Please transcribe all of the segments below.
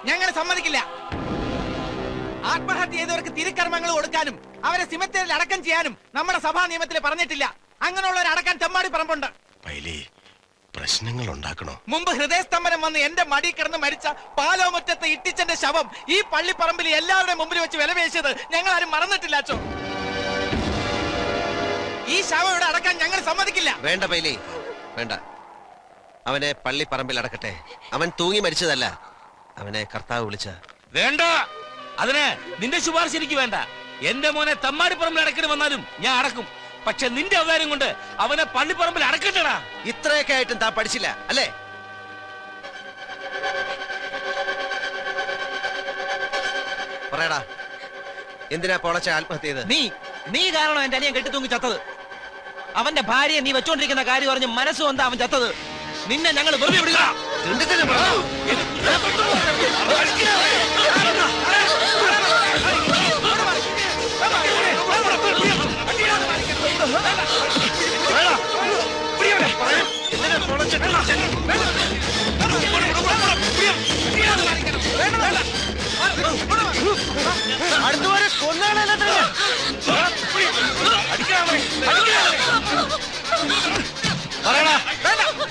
ഞങ്ങൾ സമ്മതിക്കില്ല. ആത്മഹത്യ ചെയ്തവർക്ക് തിരുക്കർമ്മങ്ങൾ കൊടുക്കാനും അവരെ സിമത്തേരിൽ അടക്കം ചെയ്യാനും നമ്മുടെ സഭാ നിയമത്തിൽ പറഞ്ഞിട്ടില്ല. അങ്ങനെയുള്ളവരെ അടക്കാൻ തെമ്മാടി പറമ്പുണ്ട്. പ്രശ്നങ്ങൾ ഉണ്ടാക്കണോ? മുമ്പ് ഹൃദയസ്തംഭനം വന്ന് എന്റെ മടി കിടന്ന് മരിച്ച പാലോമുറ്റത്തെ ഇട്ടിച്ചന്റെ ശവം ഈ പള്ളിപ്പറമ്പിൽ എല്ലാവരുടെയും മുമ്പിൽ വെച്ച് വിലവേശിയത് ഞങ്ങൾ ആരും മറന്നിട്ടില്ല. അച്ചോ, ഈ ശവം ഇവിടെ അടക്കാൻ ഞങ്ങൾ സമ്മതിക്കില്ല. വേണ്ട പൈലി, വേണ്ട. അവനെ പള്ളിപ്പറമ്പിൽ അടക്കട്ടെ. അവൻ തൂങ്ങി മരിച്ചതല്ല, അവനെ കർത്താവ് വിളിച്ച. വേണ്ട, അതിന് നിന്റെ ശുപാർശ എനിക്ക് വേണ്ട. എന്റെ മോനെ തമ്മാടിപ്പറമ്പിൽ അടക്കണ വന്നാലും ഞാൻ അടക്കും. പക്ഷെ നിന്റെ അവതാരം കൊണ്ട് അവനെ പള്ളിപ്പറമ്പിൽ അടക്കട്ടടാ. ഇത്രയൊക്കെ ആയിട്ടും താൻ പഠിച്ചില്ല അല്ലേ? പറയടാ, എന്തിനാ പൊളച്ച ആത്മഹത്യ ചെയ്ത്? നീ കാരണം എന്റെ അനിയൻ കെട്ടി തൂങ്ങി ചത്തത്. അവന്റെ ഭാര്യയെ നീ വെച്ചോണ്ടിരിക്കുന്ന കാര്യം പറഞ്ഞ് മനസ്സ് വന്നാ അവൻ ചത്തത്. നിന്നെ ഞങ്ങൾ വെറുതെ വിടുക. അടുത്തുവരെ കൊന്നാണല്ലോ.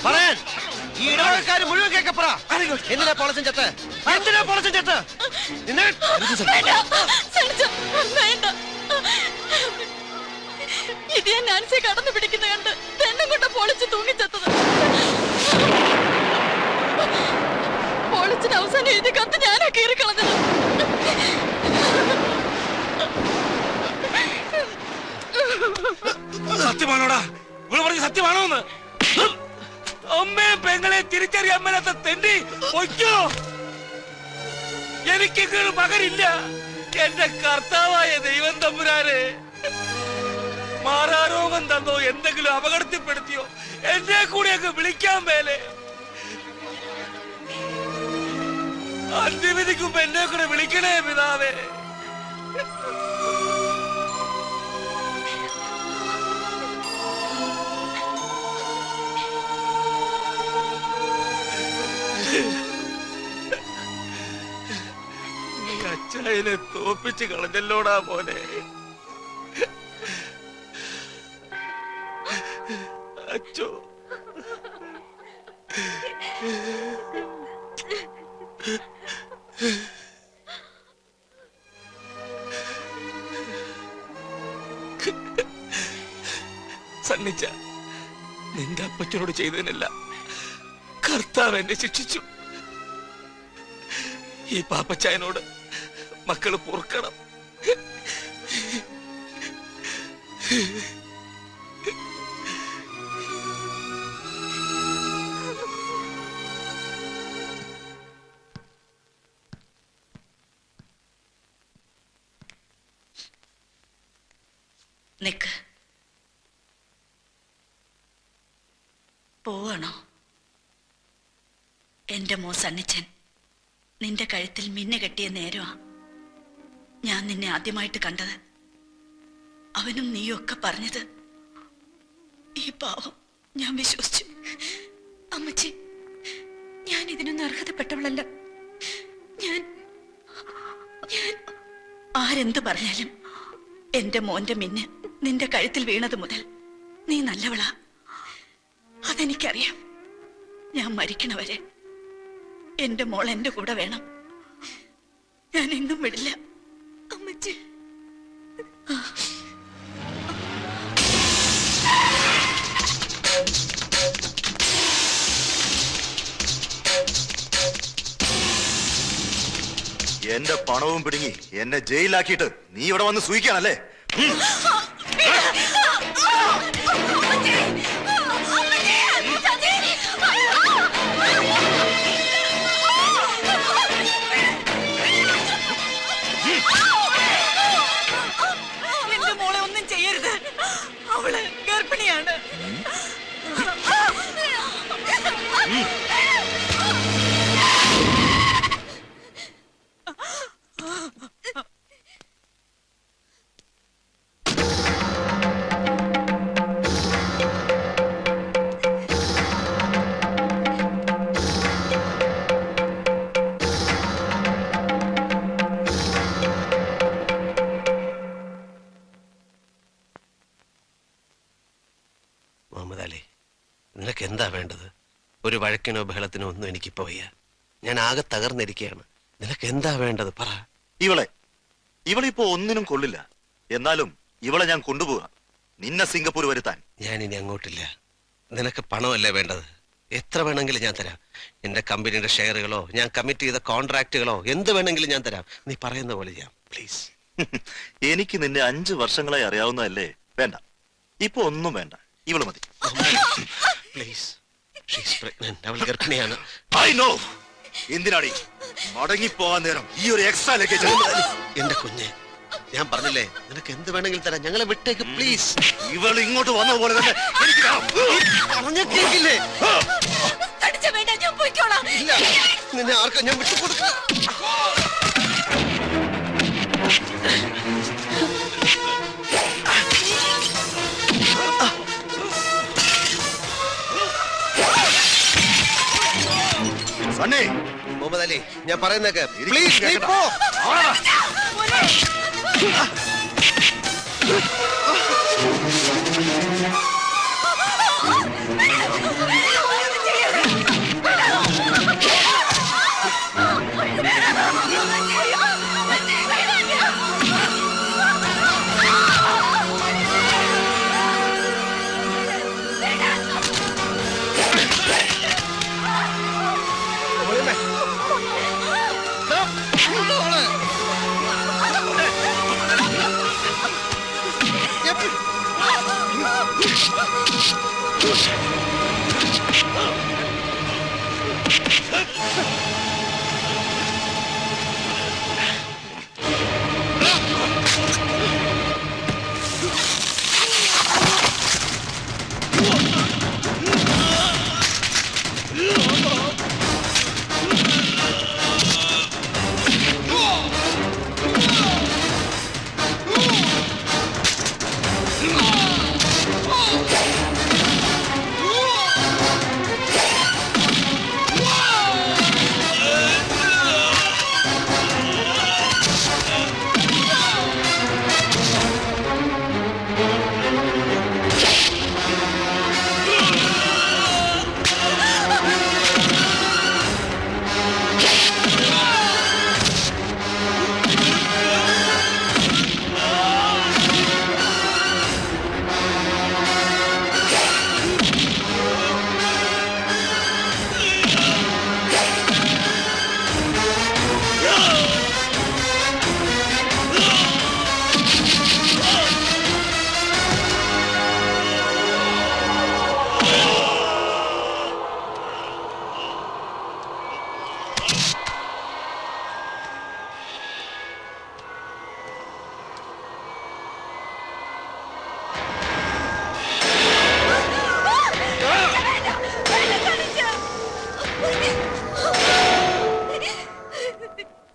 പറയാൻ ഈ ഇടവകക്കാര് മുഴുവൻ കേക്കപ്പറ. എന്തിനാ പൊളച്ചൻ ചത്ത്? എന്തിനാ പൊളച്ചൻ ചത്ത്? ഇത് ഞാൻ നാൻസിയെ കടന്നു പിടിക്കുന്ന കണ്ട് തെന്നും കൊണ്ട് പൊളിച്ച് തൂങ്ങിച്ചത്തത്. പൊളിച്ചിന് അവസാനം എഴുതി കത്ത് ഞാനാ കീറിക്കളഞ്ഞത്. സത്യമാണോടാ? ഇവിടെ പറഞ്ഞ സത്യമാണോന്ന്? അമ്മയെ പെങ്ങളെ തിരിച്ചറിയാൻ മേലാത്ത തെണ്ടി ഒയ്ക്കോ. എനിക്ക് മകനില്ല. എന്റെ കർത്താവായ ദൈവം തമ്പുരാനെ, മാറാരോഗം തന്നോ എന്തെങ്കിലും അപകടത്തിൽപ്പെടുത്തിയോ എന്നെ കൂടി അങ്ങ് വിളിക്കാൻ മേലെ. അന്ത്യവിധിക്കുമ്പോ എന്നെ കൂടെ വിളിക്കണേ പിതാവേ. നീ അച്ചായനെ തോപ്പിച്ച് കളഞ്ഞല്ലോടാ മോനെ. അച്ചോ, സണ്ണിച്ച, നിന്റെ അപ്പച്ചനോട് ചെയ്തതിനല്ല കർത്താവ് എന്നെ ശിക്ഷിച്ചു. ഈ പാപ്പച്ചായനോട് മക്കള് പൊറുക്കണം. നിക്ക്, പോവാണോ? എന്റെ മോ സണ്ണിച്ചൻ നിന്റെ കഴുത്തിൽ മിന്നെ കെട്ടിയ നേരമാ ഞാൻ നിന്നെ ആദ്യമായിട്ട് കണ്ടത്. അവനും നീയും ഒക്കെ പറഞ്ഞത് ഈ പാവം ഞാൻ വിശ്വസിച്ചു. അമ്മച്ചി, ഞാൻ ഇതിനൊന്നും അർഹതപ്പെട്ടവളല്ല. ഞാൻ ആരെന്ത് പറഞ്ഞാലും എന്റെ മോന്റെ മിന്ന് നിന്റെ കഴുത്തിൽ വീണത് മുതൽ നീ നല്ലവളാ. അതെനിക്കറിയാം. ഞാൻ മരിക്കണവരെ എന്റെ മോൾ എന്റെ കൂടെ വേണം. ഞാൻ എങ്ങും വിടില്ല അമ്മച്ചി. എന്റെ പണവും പിടുങ്ങി എന്നെ ജയിലിലാക്കിയിട്ട് നീ ഇവിടെ വന്ന് സൂയിക്കാണല്ലേ? എന്റെ മോളെ ഒന്നും ചെയ്യരുത്. അവള് ഗർഭിണിയാണ്. എന്താ വേണ്ടത്? ഒരു വഴക്കിനോ ബഹളത്തിനോ ഒന്നും എനിക്കിപ്പോ വയ്യ. ഞാൻ ആകെ തകർന്നിരിക്കുകയാണ്. നിനക്ക് എന്താ വേണ്ടത് പറ. ഇവളിപ്പോ ഒന്നിനും കൊള്ളില്ല. എന്നാലും ഇവളെ ഞാൻ കൊണ്ടുപോവാ നിന്നെ സിംഗപ്പൂർ വരുത്താൻ. ഞാൻ ഇനി അങ്ങോട്ടില്ല. നിനക്ക് പണമല്ലേ വേണ്ടത്? എത്ര വേണമെങ്കിലും ഞാൻ തരാം. എന്റെ കമ്പനിയുടെ ഷെയറുകളോ ഞാൻ കമ്മിറ്റ് ചെയ്ത കോൺട്രാക്റ്റുകളോ എന്ത് വേണമെങ്കിലും ഞാൻ തരാം. നീ പറയുന്ന പോലെ ചെയ്യാം പ്ലീസ്. എനിക്ക് നിന്നെ 5 വർഷങ്ങളായി അറിയാവുന്നതല്ലേ. വേണ്ട, ഇപ്പൊ ഒന്നും വേണ്ട. ഇവള് മതി. പ്ലീസ്. She's pregnant. അവൾ ഗർഭിണിയാണ്. I know. എന്തിനാടി മടങ്ങിപ്പോവാൻ നേരം ഈ ഒരു എക്സ്ട്രാ ലഗേജ്? എന്റെ കുഞ്ഞെ, ഞാൻ പറഞ്ഞില്ലേ നിനക്ക് എന്ത് വേണമെങ്കിലും തരാം. ഞങ്ങളെ വിട്ടേക്ക് പ്ലീസ്. ഇവൾ ഇങ്ങോട്ട് വന്ന പോലെ തന്നെ എനിക്ക് പറഞ്ഞ കേക്കില്ലേ? വേണ്ട, ഞാൻ പോയിക്കോളാം. ഇല്ല, നിന്നെ ആർക്കും ഞാൻ വിട്ടുകൊടുക്കില്ല. സണ്ണി, മുഹമ്മദ് അലി, ഞാൻ പറയുന്നേക്ക് പ്ലീസ്. നീ പോ.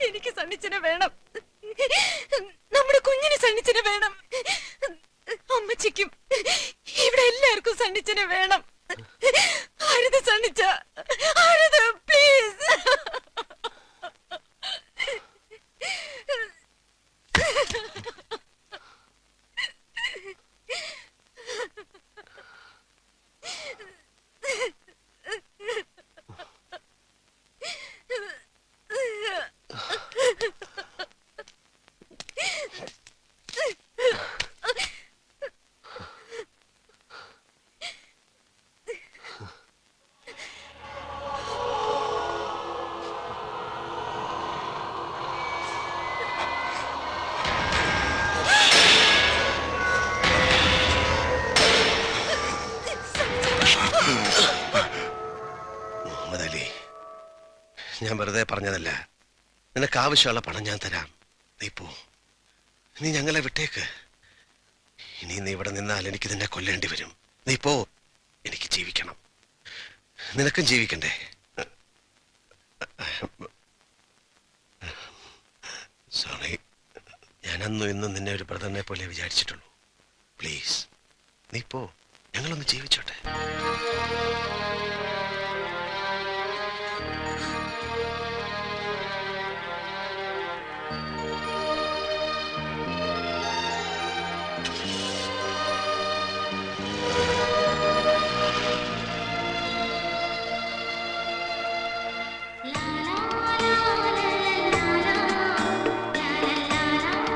എനിക്ക് സണ്ണിച്ചനെ വേണം. നമ്മുടെ കുഞ്ഞിന് സണ്ണിച്ചനെ വേണം. അമ്മച്ചിക്കും ഇവിടെ എല്ലാവർക്കും സണ്ണിച്ചനെ വേണം. അരുത് സണ്ണിച്ച, അരുത് പ്ലീസ്. ഞാൻ വെറുതെ പറഞ്ഞതല്ല. നിനക്ക് ആവശ്യമുള്ള പണം ഞാൻ തരാം. നീ പോ. നീ ഞങ്ങളെ വിട്ടേക്ക്. ഇനി നീ ഇവിടെ നിന്നാൽ എനിക്ക് നിന്നെ കൊല്ലേണ്ടി വരും. നീ പോ. എനിക്ക് ജീവിക്കണം. നിനക്കും ജീവിക്കണ്ടേ? സോറി, ഞാൻ അന്നും ഇന്നും നിന്നെ ഒരു ബ്രദറിനെ പോലെ വിചാരിച്ചിട്ടുള്ളൂ. പ്ലീസ് നീ പോ. ഞങ്ങളൊന്ന് ജീവിച്ചോട്ടെ.